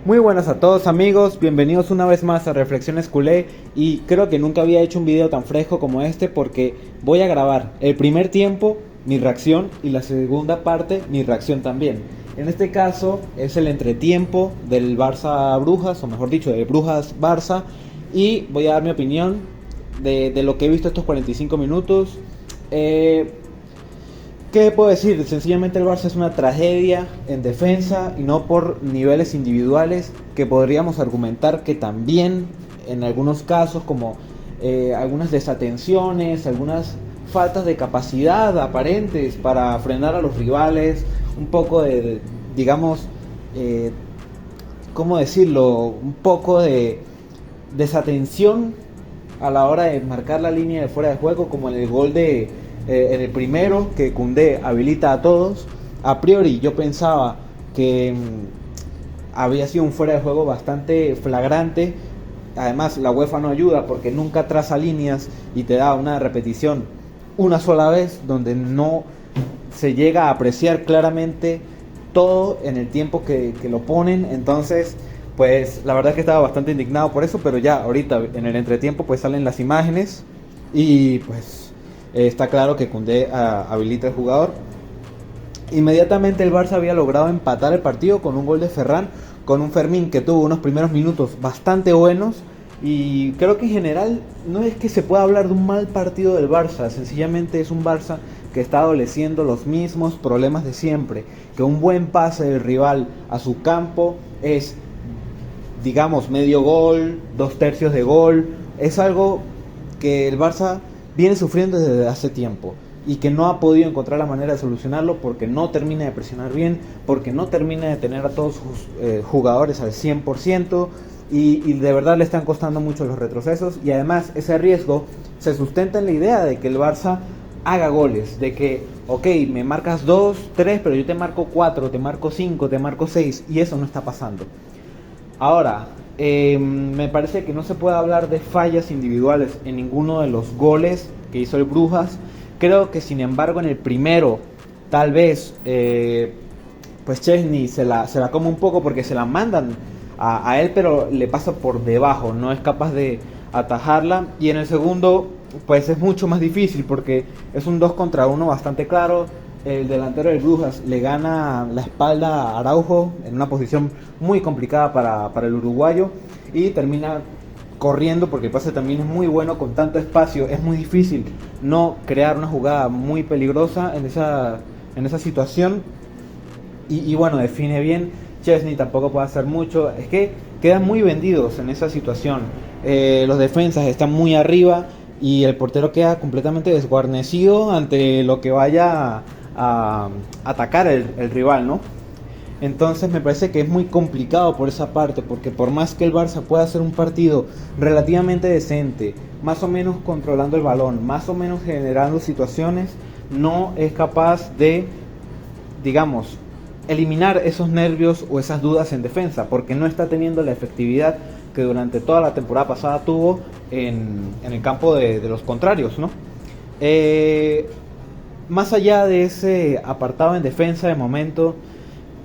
Muy buenas a todos amigos, bienvenidos una vez más a Reflexiones Culé y creo que nunca había hecho un video tan fresco como este porque voy a grabar el primer tiempo, mi reacción y la segunda parte, mi reacción también. En este caso es el entretiempo del Barça Brujas, o mejor dicho, del Brujas Barça, y voy a dar mi opinión de lo que he visto estos 45 minutos. Eh, ¿Qué puedo decir? Sencillamente el Barça es una tragedia en defensa y no por niveles individuales que podríamos argumentar que también en algunos casos como algunas desatenciones, algunas faltas de capacidad aparentes para frenar a los rivales, un poco de, digamos, eh, ¿cómo decirlo? Un poco de desatención a la hora de marcar la línea de fuera de juego, como en el gol de en el primero que Koundé habilita a todos. A priori yo pensaba que había sido un fuera de juego bastante flagrante. Además la UEFA no ayuda porque nunca traza líneas y te da una repetición una sola vez donde no se llega a apreciar claramente todo en el tiempo que lo ponen. Entonces pues la verdad es que estaba bastante indignado por eso, pero ya ahorita en el entretiempo pues salen las imágenes y pues está claro que Koundé habilita al jugador. Inmediatamente el Barça había logrado empatar el partido con un gol de Ferran, con un Fermín que tuvo unos primeros minutos bastante buenos. Y creo que en general no es que se pueda hablar de un mal partido del Barça, sencillamente es un Barça que está adoleciendo los mismos problemas de siempre, que un buen pase del rival a su campo es, digamos, medio gol, dos tercios de gol, es algo que el Barça viene sufriendo desde hace tiempo y que no ha podido encontrar la manera de solucionarlo porque no termina de presionar bien, porque no termina de tener a todos sus jugadores al 100% y de verdad le están costando mucho los retrocesos y además ese riesgo se sustenta en la idea de que el Barça haga goles, de que, ok, me marcas 2, 3, pero yo te marco 4, te marco 5, te marco 6 y eso no está pasando. Ahora, me parece que no se puede hablar de fallas individuales en ninguno de los goles que hizo el Brujas. Creo que sin embargo en el primero, tal vez, pues Chesney se la come un poco porque se la mandan a él, pero le pasa por debajo, no es capaz de atajarla. Y en el segundo, pues es mucho más difícil porque es un 2 contra 1 bastante claro. El delantero del Brujas le gana la espalda a Araujo en una posición muy complicada para el uruguayo y termina corriendo porque el pase también es muy bueno con tanto espacio. Es muy difícil no crear una jugada muy peligrosa en esa situación y bueno, define bien. Chesney tampoco puede hacer mucho. Es que quedan muy vendidos en esa situación. Los defensas están muy arriba y el portero queda completamente desguarnecido ante lo que vaya a atacar el rival, ¿no? Entonces me parece que es muy complicado por esa parte, porque por más que el Barça pueda hacer un partido relativamente decente, más o menos controlando el balón, más o menos generando situaciones, no es capaz de, digamos, eliminar esos nervios o esas dudas en defensa, porque no está teniendo la efectividad que durante toda la temporada pasada tuvo en el campo de los contrarios, ¿no? Más allá de ese apartado en defensa de momento,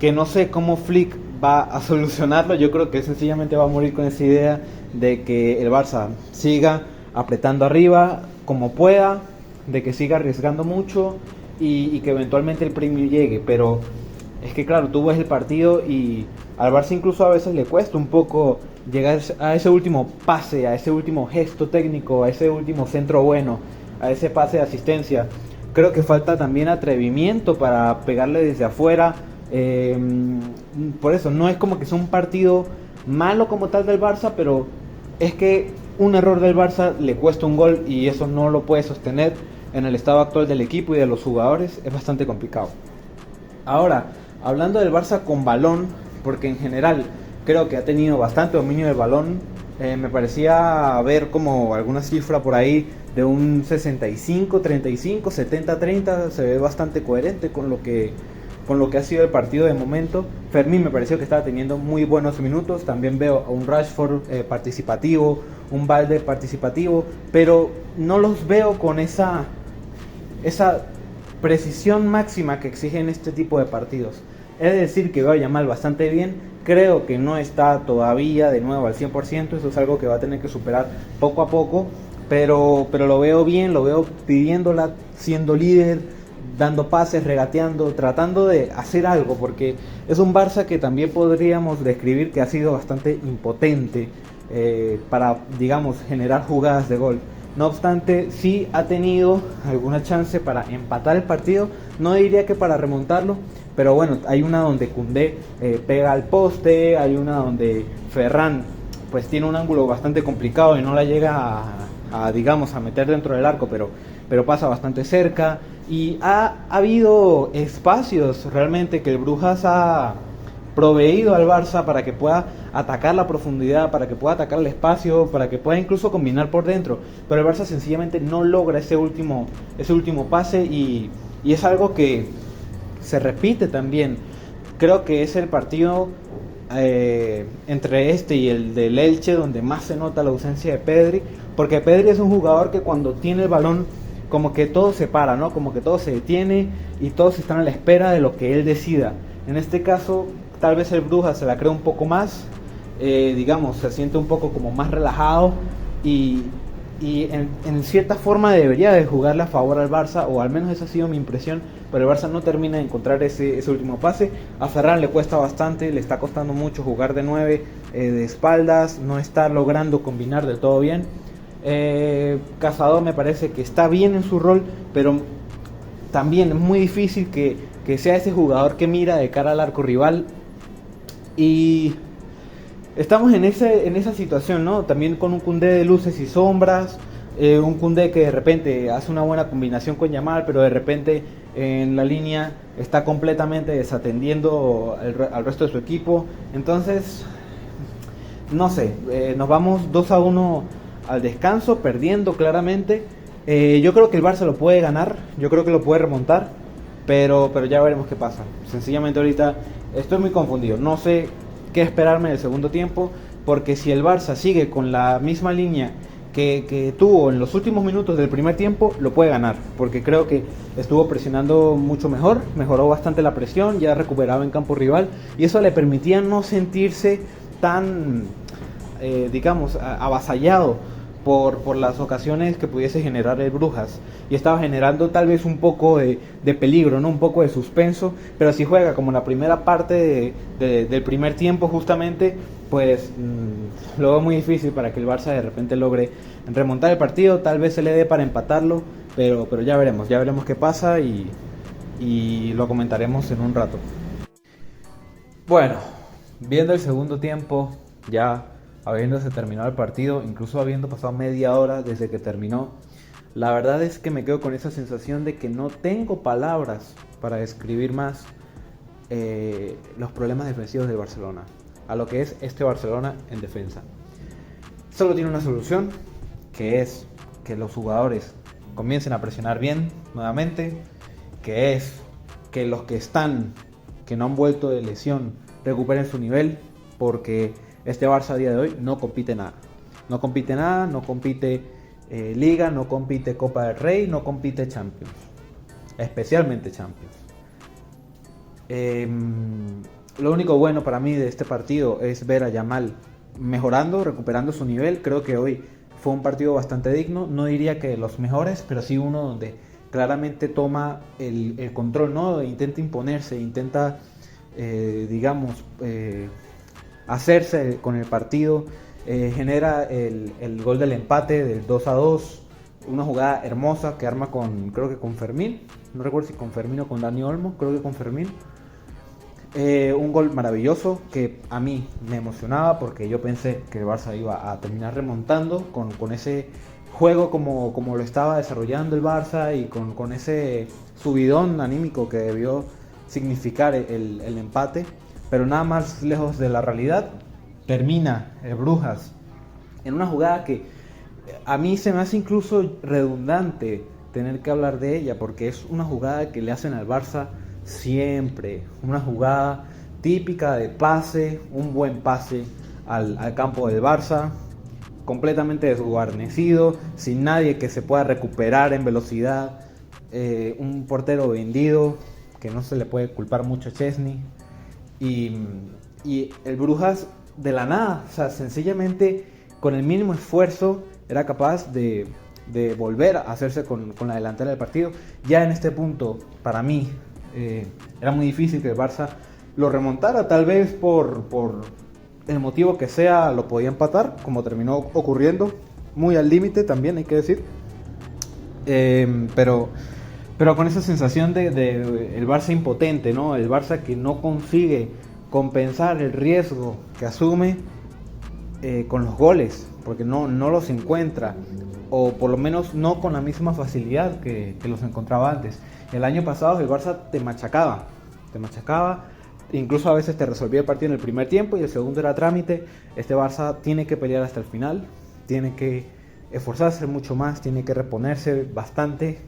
que no sé cómo Flick va a solucionarlo, yo creo que sencillamente va a morir con esa idea de que el Barça siga apretando arriba como pueda, de que siga arriesgando mucho y que eventualmente el premio llegue, pero es que claro, tú ves el partido y al Barça incluso a veces le cuesta un poco llegar a ese último pase, a ese último gesto técnico, a ese último centro bueno, a ese pase de asistencia. Creo que falta también atrevimiento para pegarle desde afuera. Por eso, no es como que sea un partido malo como tal del Barça, pero es que un error del Barça le cuesta un gol y eso no lo puede sostener en el estado actual del equipo y de los jugadores. Es bastante complicado. Ahora, hablando del Barça con balón, porque en general creo que ha tenido bastante dominio del balón, me parecía ver como alguna cifra por ahí de un 65-35, 70-30, se ve bastante coherente con lo que ha sido el partido de momento. Fermín me pareció que estaba teniendo muy buenos minutos, también veo a un Rashford participativo, un Valde participativo, pero no los veo con esa precisión máxima que exigen este tipo de partidos. He de decir que veo a Yamal bastante bien, Creo que no está todavía de nuevo al 100%, eso es algo que va a tener que superar poco a poco, pero lo veo bien, lo veo pidiéndola, siendo líder, dando pases, regateando, tratando de hacer algo, porque es un Barça que también podríamos describir que ha sido bastante impotente para, digamos, generar jugadas de gol. No obstante, sí ha tenido alguna chance para empatar el partido, no diría que para remontarlo, pero bueno, hay una donde Koundé pega al poste, hay una donde Ferran pues tiene un ángulo bastante complicado y no la llega digamos, a meter dentro del arco, pero pasa bastante cerca. Y ha habido espacios realmente que el Brujas ha proveído al Barça para que pueda atacar la profundidad, para que pueda atacar el espacio, para que pueda incluso combinar por dentro, pero el Barça sencillamente no logra ese último pase y es algo que se repite también. Creo que es el partido entre este y el del Elche donde más se nota la ausencia de Pedri, porque Pedri es un jugador que cuando tiene el balón como que todo se para, ¿no? Como que todo se detiene y todos están a la espera de lo que él decida. En este caso, tal vez el Brujas se la cree un poco más, digamos, se siente un poco como más relajado y en cierta forma debería de jugarle a favor al Barça, o al menos esa ha sido mi impresión, pero el Barça no termina de encontrar ese último pase. A Ferran le cuesta bastante, le está costando mucho jugar de 9, de espaldas, no está logrando combinar del todo bien. Cazador me parece que está bien en su rol, pero también es muy difícil que sea ese jugador que mira de cara al arco rival. Y estamos en esa situación, ¿no? También con un Koundé de luces y sombras, un Koundé que de repente hace una buena combinación con Yamal, pero de repente en la línea está completamente desatendiendo al resto de su equipo. Entonces, no sé, nos vamos 2-1 al descanso, perdiendo claramente. Yo creo que el Barça lo puede ganar, yo creo que lo puede remontar, pero ya veremos qué pasa. Sencillamente ahorita estoy muy confundido, no sé qué esperarme del segundo tiempo, porque si el Barça sigue con la misma línea que tuvo en los últimos minutos del primer tiempo, lo puede ganar, porque creo que estuvo presionando mucho mejor, mejoró bastante la presión, ya recuperaba en campo rival, y eso le permitía no sentirse tan, digamos, avasallado por las ocasiones que pudiese generar el Brujas, y estaba generando tal vez un poco de peligro, ¿no? Un poco de suspenso, pero si juega como la primera parte del primer tiempo justamente, pues lo veo muy difícil para que el Barça de repente logre remontar el partido. Tal vez se le dé para empatarlo, pero ya veremos qué pasa y lo comentaremos en un rato. Bueno, viendo el segundo tiempo, ya habiéndose terminado el partido, incluso habiendo pasado media hora desde que terminó, la verdad es que me quedo con esa sensación de que no tengo palabras para describir más los problemas defensivos del Barcelona, a lo que es este Barcelona en defensa. Solo tiene una solución, que es que los jugadores comiencen a presionar bien nuevamente, que es que los que no han vuelto de lesión, recuperen su nivel, porque este Barça a día de hoy no compite nada. No compite nada, no compite Liga, no compite Copa del Rey, no compite Champions. Especialmente Champions. Lo único bueno para mí de este partido es ver a Yamal mejorando, recuperando su nivel. Creo que hoy fue un partido bastante digno. No diría que de los mejores, pero sí uno donde claramente toma el control, ¿no? Intenta imponerse, intenta, digamos, hacerse con el partido, genera el gol del empate del 2-2, una jugada hermosa que arma creo que con Fermín, no recuerdo si con Fermín o con Dani Olmo, creo que con Fermín. Un gol maravilloso que a mí me emocionaba porque yo pensé que el Barça iba a terminar remontando con ese juego como lo estaba desarrollando el Barça y con ese subidón anímico que debió significar el empate. Pero nada más lejos de la realidad. Termina el Brujas en una jugada que a mí se me hace incluso redundante tener que hablar de ella, porque es una jugada que le hacen al Barça siempre, una jugada típica de pase, un buen pase al campo del Barça, completamente desguarnecido, sin nadie que se pueda recuperar en velocidad, un portero vendido, que no se le puede culpar mucho a Chesney, y y el Brujas de la nada, o sea, sencillamente con el mínimo esfuerzo era capaz de volver a hacerse con la delantera del partido. Ya en este punto, para mí, era muy difícil que el Barça lo remontara, tal vez por el motivo que sea, lo podía empatar, como terminó ocurriendo, muy al límite también, hay que decir. Pero con esa sensación de el Barça impotente, ¿no? El Barça que no consigue compensar el riesgo que asume con los goles, porque no los encuentra, o por lo menos no con la misma facilidad que los encontraba antes. El año pasado el Barça te machacaba, incluso a veces te resolvía el partido en el primer tiempo y el segundo era trámite. Este Barça tiene que pelear hasta el final, tiene que esforzarse mucho más, tiene que reponerse bastante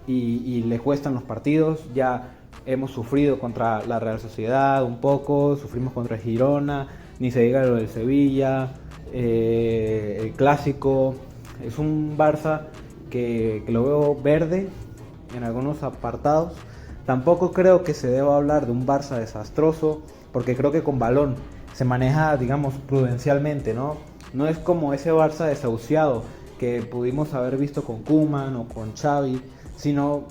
y le cuestan los partidos. Ya hemos sufrido contra la Real Sociedad un poco, sufrimos contra el Girona, ni se diga lo del Sevilla, el Clásico. Es un Barça que lo veo verde en algunos apartados. Tampoco creo que se deba hablar de un Barça desastroso, porque creo que con balón se maneja, digamos, prudencialmente, ¿no? No es como ese Barça desahuciado que pudimos haber visto con Koeman o con Xavi, sino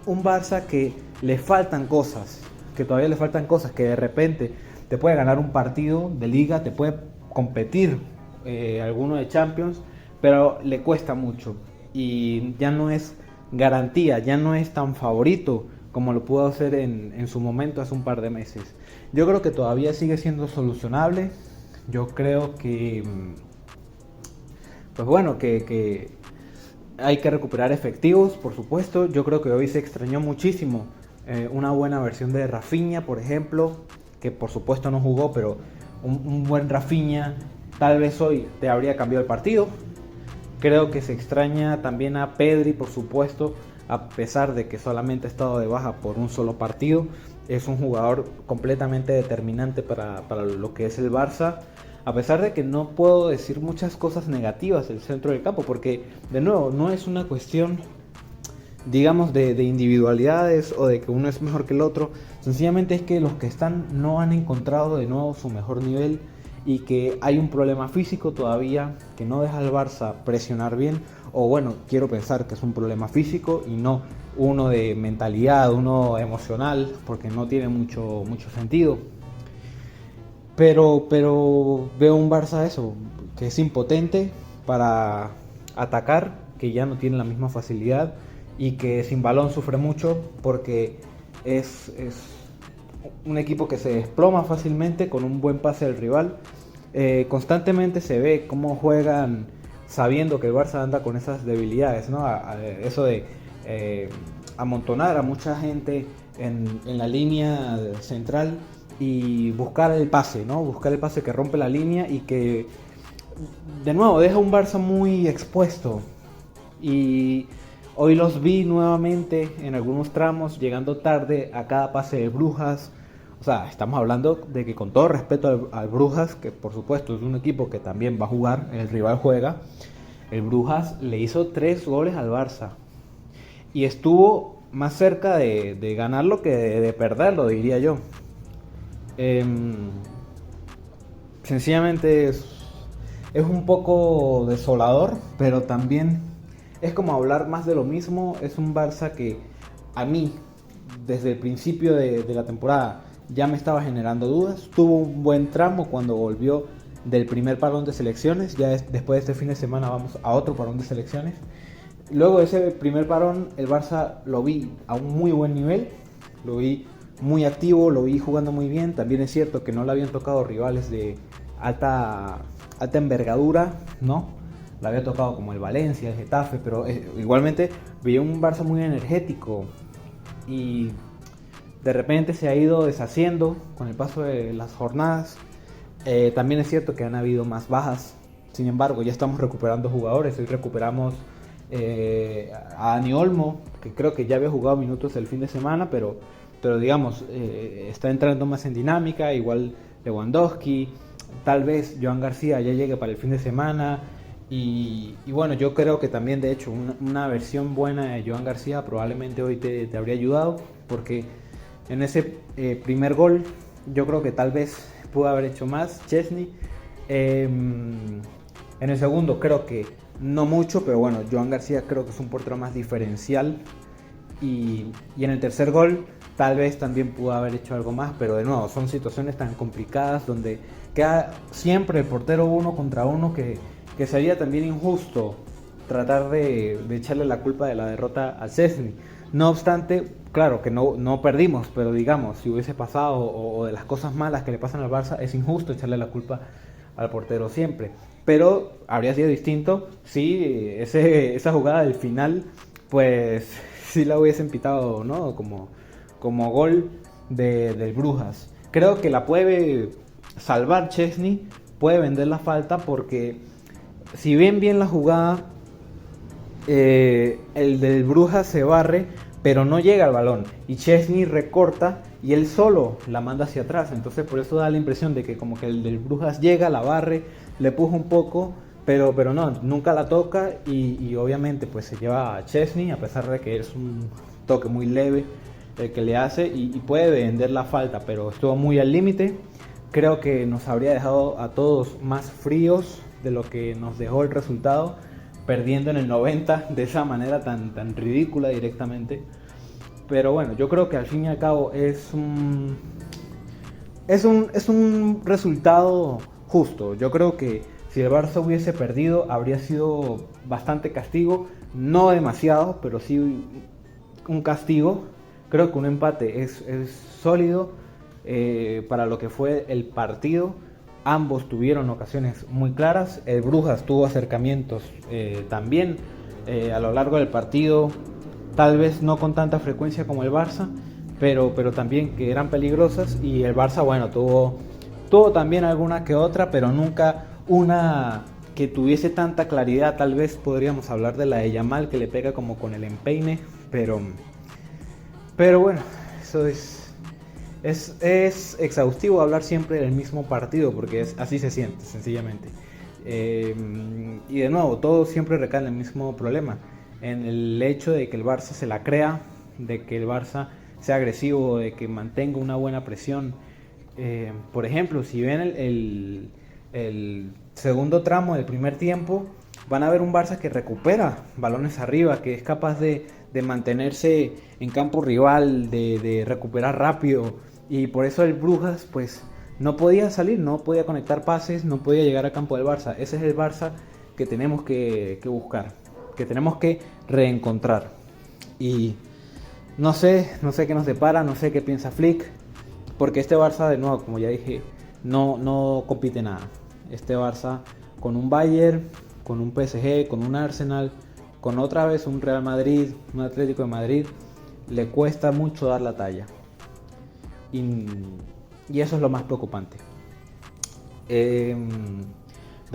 un Barça que le faltan cosas, que todavía le faltan cosas, que de repente te puede ganar un partido de liga, te puede competir alguno de Champions, pero le cuesta mucho y ya no es garantía, ya no es tan favorito como lo pudo hacer en su momento hace un par de meses. Yo creo que todavía sigue siendo solucionable. Yo creo que, pues bueno, que hay que recuperar efectivos, por supuesto. Yo creo que hoy se extrañó muchísimo una buena versión de Rafinha, por ejemplo, que por supuesto no jugó, pero un buen Rafinha tal vez hoy te habría cambiado el partido. Creo que se extraña también a Pedri, por supuesto, a pesar de que solamente ha estado de baja por un solo partido. Es un jugador completamente determinante para lo que es el Barça. A pesar de que no puedo decir muchas cosas negativas del centro del campo, porque de nuevo no es una cuestión, digamos, de individualidades o de que uno es mejor que el otro. Sencillamente es que los que están no han encontrado de nuevo su mejor nivel y que hay un problema físico todavía que no deja al Barça presionar bien. O bueno, quiero pensar que es un problema físico y no uno de mentalidad, uno emocional, porque no tiene mucho sentido. Pero veo un Barça eso, que es impotente para atacar, que ya no tiene la misma facilidad y que sin balón sufre mucho porque es un equipo que se desploma fácilmente con un buen pase del rival. Constantemente se ve cómo juegan sabiendo que el Barça anda con esas debilidades, ¿no? Eso de amontonar a mucha gente en la línea central y buscar el pase, ¿no? Buscar el pase que rompe la línea y que de nuevo deja un Barça muy expuesto. Y hoy los vi nuevamente en algunos tramos llegando tarde a cada pase de Brujas. O sea, estamos hablando de que, con todo respeto al Brujas, que por supuesto es un equipo que también va a jugar, el rival juega, el Brujas le hizo 3 goles al Barça y estuvo más cerca de ganarlo que de perderlo, diría yo. Sencillamente es un poco desolador, pero también es como hablar más de lo mismo. Es un Barça que a mí, desde el principio de la temporada, ya me estaba generando dudas. Tuvo un buen tramo cuando volvió del primer parón de selecciones. Ya después de este fin de semana vamos a otro parón de selecciones. Luego de ese primer parón, el Barça lo vi a un muy buen nivel, lo vi muy activo, lo vi jugando muy bien. También es cierto que no le habían tocado rivales de alta envergadura, ¿no? Le había tocado como el Valencia, el Getafe, pero igualmente vi un Barça muy energético y de repente se ha ido deshaciendo con el paso de las jornadas. También es cierto que han habido más bajas, sin embargo ya estamos recuperando jugadores. Hoy recuperamos a Dani Olmo, que creo que ya había jugado minutos el fin de semana, pero digamos, está entrando más en dinámica, igual Lewandowski, tal vez Joan García ya llegue para el fin de semana, y bueno, yo creo que también de hecho una versión buena de Joan García probablemente hoy te habría ayudado, porque en ese primer gol yo creo que tal vez pudo haber hecho más Chesney. En el segundo creo que no mucho, pero bueno, Joan García creo que es un portero más diferencial. Y en el tercer gol tal vez también pudo haber hecho algo más, pero de nuevo son situaciones tan complicadas donde queda siempre el portero uno contra uno que sería también injusto tratar de echarle la culpa de la derrota a Szczęsny. No obstante, claro que no perdimos, pero digamos, si hubiese pasado o de las cosas malas que le pasan al Barça, es injusto echarle la culpa al portero siempre. Pero habría sido distinto si esa jugada del final, pues sí la hubiesen pitado, ¿no? Como gol del Brujas. Creo que la puede salvar Szczęsny, puede vender la falta porque si ven bien la jugada, el del Brujas se barre, pero no llega al balón. Y Szczęsny recorta y él solo la manda hacia atrás. Entonces por eso da la impresión de que como que el del Brujas llega, la barre, le puja un poco, pero no, nunca la toca y obviamente pues se lleva a Szczęsny, a pesar de que es un toque muy leve el que le hace y puede vender la falta, pero estuvo muy al límite. Creo que nos habría dejado a todos más fríos de lo que nos dejó el resultado, perdiendo en el 90 de esa manera tan ridícula directamente. Pero bueno, yo creo que al fin y al cabo es un resultado justo. Yo creo que si el Barça hubiese perdido habría sido bastante castigo, no demasiado, pero sí un castigo. Creo que un empate es sólido para lo que fue el partido. Ambos tuvieron ocasiones muy claras. El Brujas tuvo acercamientos también a lo largo del partido, tal vez no con tanta frecuencia como el Barça, pero también que eran peligrosas. Y el Barça, bueno, tuvo también alguna que otra, pero nunca una que tuviese tanta claridad. Tal vez podríamos hablar de la de Yamal, que le pega como con el empeine, pero bueno, eso es exhaustivo hablar siempre del mismo partido, porque así se siente, sencillamente. Y de nuevo, todo siempre recae en el mismo problema, en el hecho de que el Barça se la crea, de que el Barça sea agresivo, de que mantenga una buena presión. Por ejemplo, si ven el segundo tramo del primer tiempo, van a ver un Barça que recupera balones arriba, que es capaz de mantenerse en campo rival, de recuperar rápido. Y por eso el Brujas pues no podía salir, no podía conectar pases, no podía llegar a campo del Barça. Ese es el Barça que tenemos que buscar, que tenemos que reencontrar. Y no sé qué nos depara, no sé qué piensa Flick, porque este Barça, de nuevo, como ya dije, no compite nada. Este Barça con un Bayern, con un PSG, con un Arsenal, con otra vez un Real Madrid, un Atlético de Madrid, le cuesta mucho dar la talla. Y eso es lo más preocupante. De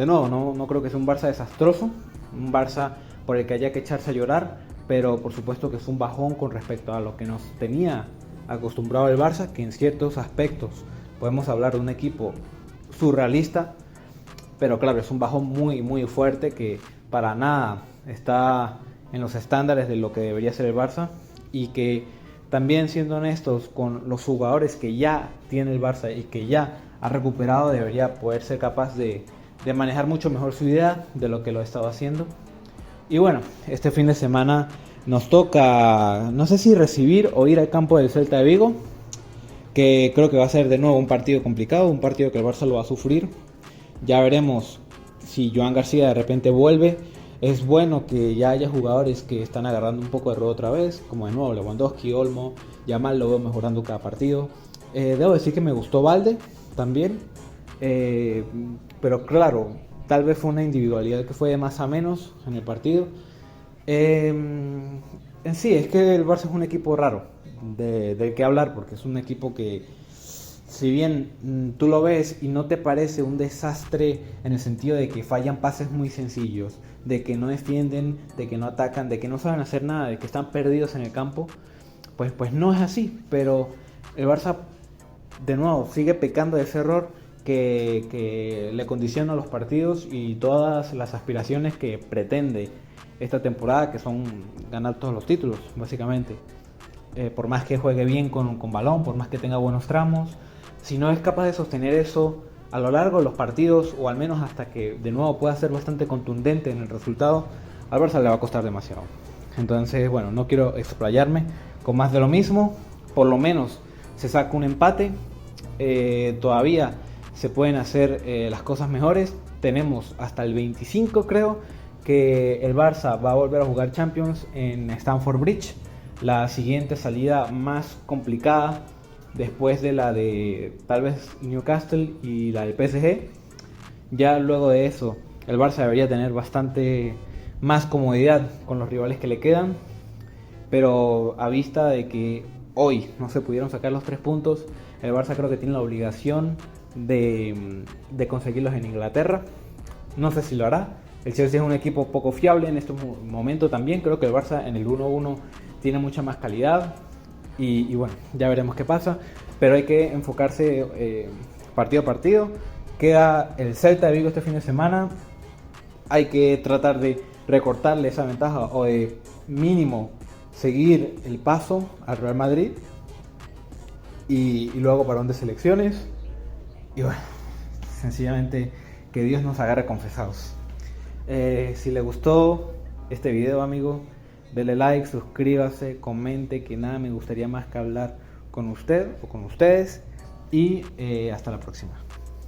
nuevo, no creo que sea un Barça desastroso, un Barça por el que haya que echarse a llorar, pero por supuesto que es un bajón con respecto a lo que nos tenía acostumbrado el Barça, que en ciertos aspectos podemos hablar de un equipo surrealista, pero claro, es un bajón muy muy fuerte que para nada está en los estándares de lo que debería ser el Barça, y que también, siendo honestos, con los jugadores que ya tiene el Barça y que ya ha recuperado, debería poder ser capaz de manejar mucho mejor su idea de lo que lo ha estado haciendo. Y bueno, este fin de semana nos toca, no sé si recibir o ir al campo del Celta de Vigo, que creo que va a ser de nuevo un partido complicado, un partido que el Barça lo va a sufrir. Ya veremos si Joan García de repente vuelve. Es bueno que ya haya jugadores que están agarrando un poco de ruedo otra vez, como de nuevo Lewandowski, Olmo, Yamal lo veo mejorando cada partido. Debo decir que me gustó Valde también, pero claro, tal vez fue una individualidad que fue de más a menos en el partido. En sí, es que el Barça es un equipo raro del que hablar, porque es un equipo que, si bien tú lo ves y no te parece un desastre en el sentido de que fallan pases muy sencillos, de que no defienden, de que no atacan, de que no saben hacer nada, de que están perdidos en el campo, pues no es así. Pero el Barça, de nuevo, sigue pecando de ese error que le condiciona los partidos y todas las aspiraciones que pretende esta temporada, que son ganar todos los títulos, básicamente. Por más que juegue bien con balón, por más que tenga buenos tramos, si no es capaz de sostener eso a lo largo de los partidos, o al menos hasta que de nuevo pueda ser bastante contundente en el resultado, al Barça le va a costar demasiado. Entonces, bueno, no quiero explayarme con más de lo mismo. Por lo menos se saca un empate. Todavía se pueden hacer las cosas mejores. Tenemos hasta el 25, creo, que el Barça va a volver a jugar Champions en Stamford Bridge. La siguiente salida más complicada después de la de tal vez Newcastle y la del PSG. Ya luego de eso, el Barça debería tener bastante más comodidad con los rivales que le quedan, pero a vista de que hoy no se pudieron sacar los 3 puntos, el Barça creo que tiene la obligación de conseguirlos en Inglaterra. No sé si lo hará. El Chelsea es un equipo poco fiable en este momento también. Creo que el Barça en el 1-1 tiene mucha más calidad. Y bueno, ya veremos qué pasa. Pero hay que enfocarse partido a partido. Queda el Celta de Vigo este fin de semana. Hay que tratar de recortarle esa ventaja, o de mínimo seguir el paso al Real Madrid. Y luego parón de selecciones. Y bueno, sencillamente que Dios nos agarre confesados. Si le gustó este video, amigo, dele like, suscríbase, comente, que nada me gustaría más que hablar con usted o con ustedes. Y hasta la próxima.